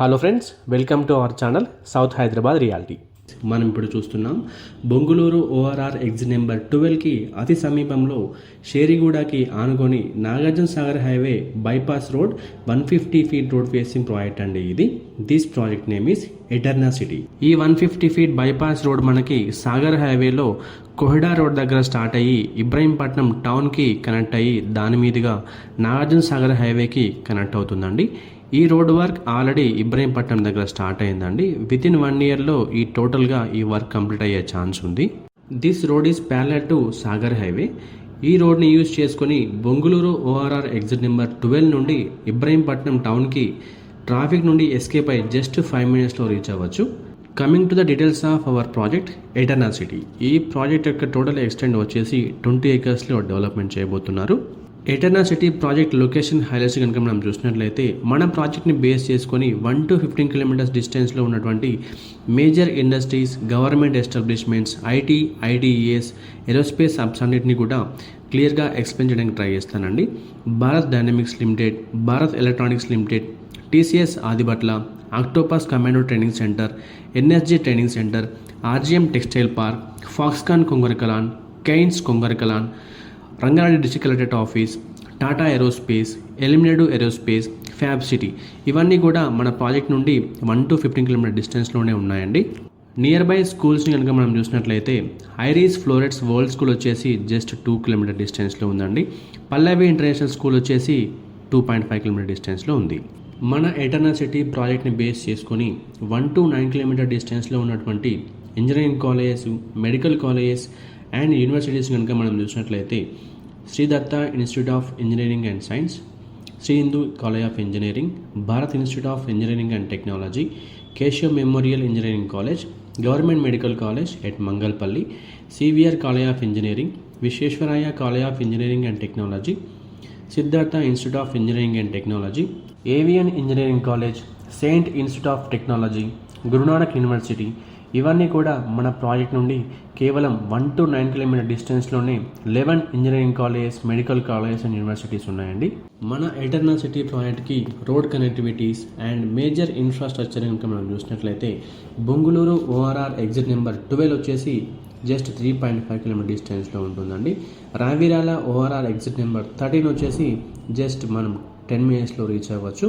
Hello friends, welcome to our channel south Hyderabad reality. మనం ఇప్పుడు చూస్తున్నాం బొంగుళూరు ఓఆర్ఆర్ ఎగ్జిట్ నెంబర్ 12కి అతి సమీపంలో షేరిగూడకి ఆనుకొని Nagarjuna Sagar highway bypass road 150 feet road facing project అండి ఇది. This project name is ఎటర్నా city. ఈ 150 ఫీట్ బైపాస్ రోడ్ మనకి సాగర్ హైవేలో కోహెడా రోడ్ దగ్గర స్టార్ట్ అయ్యి ఇబ్రహీంపట్నం టౌన్కి కనెక్ట్ అయ్యి దాని మీదుగా నాగార్జున సాగర్ హైవేకి కనెక్ట్ అవుతుందండి. ఈ రోడ్ వర్క్ ఆల్రెడీ ఇబ్రహీంపట్నం దగ్గర స్టార్ట్ అయిందండి. విత్ ఇన్ 1 ఇయర్లో ఈ టోటల్గా ఈ వర్క్ కంప్లీట్ అయ్యే ఛాన్స్ ఉంది. This road is parallel to Sagar highway. ఈ రోడ్ని యూజ్ చేసుకొని బొంగుళూరు ఓఆర్ఆర్ ఎగ్జిట్ నెంబర్ 12 నుండి ఇబ్రహీంపట్నం టౌన్కి ట్రాఫిక్ నుండి ఎస్కేప్ అయ్యి జస్ట్ 5 మినిట్స్లో రీచ్ అవ్వచ్చు. Coming to the details of our project ఎటర్నా city. ఈ ప్రాజెక్ట్ యొక్క టోటల్ ఎక్స్టెండ్ వచ్చేసి 20 acresలో డెవలప్మెంట్ చేయబోతున్నారు. ఎటర్నా సిటీ ప్రాజెక్ట్ లొకేషన్ హైలైట్స్ కనుక మనం చూసినట్లయితే మన ప్రాజెక్ట్ని బేస్ చేసుకొని 1 to 15 కిలోమీటర్స్ డిస్టెన్స్లో ఉన్నటువంటి major industries, government establishments, IT, ITES, aerospace hubs అన్నింటినీ కూడా క్లియర్గా ఎక్స్ప్లెయిన్ చేయడానికి ట్రై చేస్తానండి. Bharat dynamics limited, Bharat electronics limited, TCS Adibatla, octopus commando training centre, NSG training centre, RGM textile park, Foxconn Kongarakalan, Kaynes Kongarakalan, Rangareddy district collectorate office, Tata aerospace, Elimineedu aerospace, fab city ఇవన్నీ కూడా మన project నుండి 1 to 15 kilometre డిస్టెన్స్లోనే ఉన్నాయండి. నియర్ బై స్కూల్స్ని కనుక మనం చూసినట్లయితే ఐరీస్ ఫ్లోరెట్స్ వరల్డ్ స్కూల్ వచ్చేసి జస్ట్ 2 కిలోమీటర్ డిస్టెన్స్లో ఉందండి. పల్లవి ఇంటర్నేషనల్ స్కూల్ వచ్చేసి 2.5 కిలోమీటర్ డిస్టెన్స్లో ఉంది. మన ఎటర్నా సిటీ ప్రాజెక్ట్ని బేస్ చేసుకొని 1 to 9 కిలోమీటర్ డిస్టెన్స్లో ఉన్నటువంటి engineering colleges, medical colleges and universities కనుక మనం చూసినట్లయితే Shri Datta institute of engineering and science, Shri Hindu college of engineering, Bharat institute of engineering and technology, Keshav memorial engineering college, government medical college at Mangalpalli, CVR college of engineering, Visvesvaraya college of engineering and technology, Siddhartha institute of engineering and technology, Avian engineering college, saint institute of technology, Guru Nanak university ఇవన్నీ కూడా మన project నుండి కేవలం 1 to 9 kilometre డిస్టెన్స్లోనే 11 engineering colleges, medical colleges and universities ఉన్నాయండి. మన Eterna city ప్రాజెక్ట్కి road connectivities and major infrastructure కనుక మనం చూసినట్లయితే బొంగుళూరు ఓఆర్ఆర్ ఎగ్జిట్ నెంబర్ 12 వచ్చేసి జస్ట్ 3.5 కిలోమీటర్ డిస్టెన్స్లో ఉంటుందండి. రావిరాల ఓఆర్ఆర్ ఎగ్జిట్ నెంబర్ 13 వచ్చేసి జస్ట్ మనం 10 మినిట్స్లో రీచ్ అవ్వచ్చు.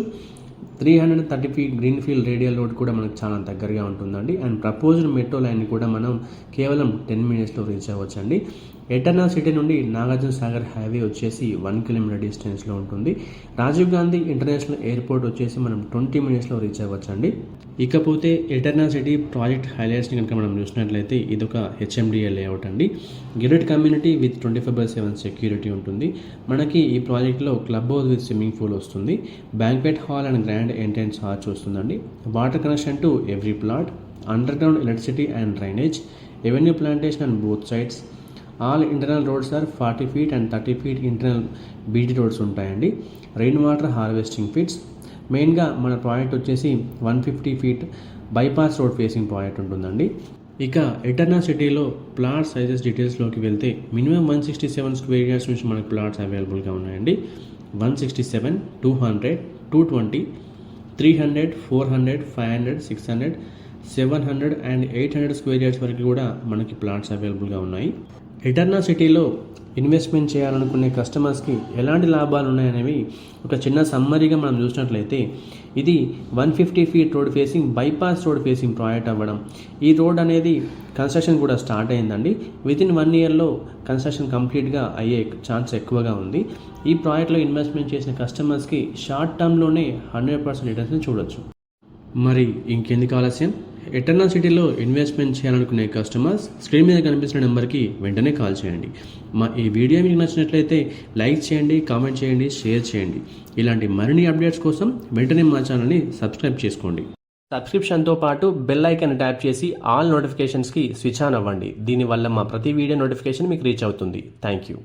330 feet green field radial road కూడా మనకు చాలా దగ్గరగా ఉంటుందండి. అండ్ ప్రపోజ్డ్ మెట్రో లైన్ కూడా మనం కేవలం 10 మినిట్స్లో రీచ్ అవ్వచ్చు అండి. ఎటర్నా సిటీ నుండి నాగార్జున సాగర్ హైవే వచ్చేసి 1 కిలోమీటర్ డిస్టెన్స్లో ఉంటుంది. రాజీవ్ గాంధీ ఇంటర్నేషనల్ ఎయిర్పోర్ట్ వచ్చేసి మనం 20 మినిట్స్లో రీచ్ అవ్వచ్చు అండి. ఇకపోతే ఎటర్నా సిటీ ప్రాజెక్ట్ హైలైట్స్ని కనుక మనం చూసినట్లయితే ఇదొక హెచ్ఎండిఏ లేఅవుట్ అండి. గేటెడ్ కమ్యూనిటీ విత్ 24/7 సెక్యూరిటీ ఉంటుంది. మనకి ఈ ప్రాజెక్ట్లో club house with swimming pool వస్తుంది. Banquet hall and grand entrance arch వస్తుందండి. Water connection to every plot, underground electricity and drainage, avenue plantation and both sides. All internal roads are 40 feet and 30 feet internal BT roads ఉంటాయండి. Rain water harvesting pits. మెయిన్గా మన project వచ్చేసి 150 feet bypass road facing project ఉంటుందండి. ఇక ఎటర్నా సిటీలో plot sizes డీటెయిల్స్లోకి వెళ్తే minimum 167 square yards నుంచి మనకు ప్లాట్స్ అవైలబుల్గా ఉన్నాయండి. 167, 200, 220, 300, 400, 500, 600, 700 అండ్ 800 స్క్వేర్ యార్డ్స్ వరకు కూడా మనకి ప్లాట్స్ అవైలబుల్గా ఉన్నాయి. ఎటర్నా సిటీలో ఇన్వెస్ట్మెంట్ చేయాలనుకునే కస్టమర్స్కి ఎలాంటి లాభాలు ఉన్నాయనేవి ఒక చిన్న సమ్మరీగా మనం చూసినట్లయితే ఇది 150 feet road facing bypass road facing project అవ్వడం. ఈ రోడ్ అనేది కన్స్ట్రక్షన్ కూడా స్టార్ట్ అయిందండి. విత్ ఇన్ 1 ఇయర్లో కన్స్ట్రక్షన్ కంప్లీట్గా అయ్యే ఛాన్స్ ఎక్కువగా ఉంది. ఈ ప్రాజెక్ట్లో ఇన్వెస్ట్మెంట్ చేసిన కస్టమర్స్కి షార్ట్ టర్మ్లోనే 100% రిటర్న్స్ని చూడొచ్చు. మరి ఇంకెందుకు ఆలస్యం? ఎటర్నా సిటీలో ఇన్వెస్ట్మెంట్ చేయాలనుకునే కస్టమర్స్ స్క్రీన్ మీద కనిపిస్తున్న నెంబర్కి వెంటనే కాల్ చేయండి. మా ఈ వీడియో మీకు నచ్చినట్లయితే లైక్ చేయండి, కామెంట్ చేయండి, షేర్ చేయండి. ఇలాంటి మరిన్ని అప్డేట్స్ కోసం వెంటనే మా ఛానల్ని సబ్స్క్రైబ్ చేసుకోండి. సబ్స్క్రిప్షన్తో పాటు బెల్ ఐకాన్ ట్యాప్ చేసి ఆల్ నోటిఫికేషన్స్కి స్విచ్ ఆన్ అవ్వండి. దీనివల్ల మా ప్రతి వీడియో నోటిఫికేషన్ మీకు రీచ్ అవుతుంది. Thank you.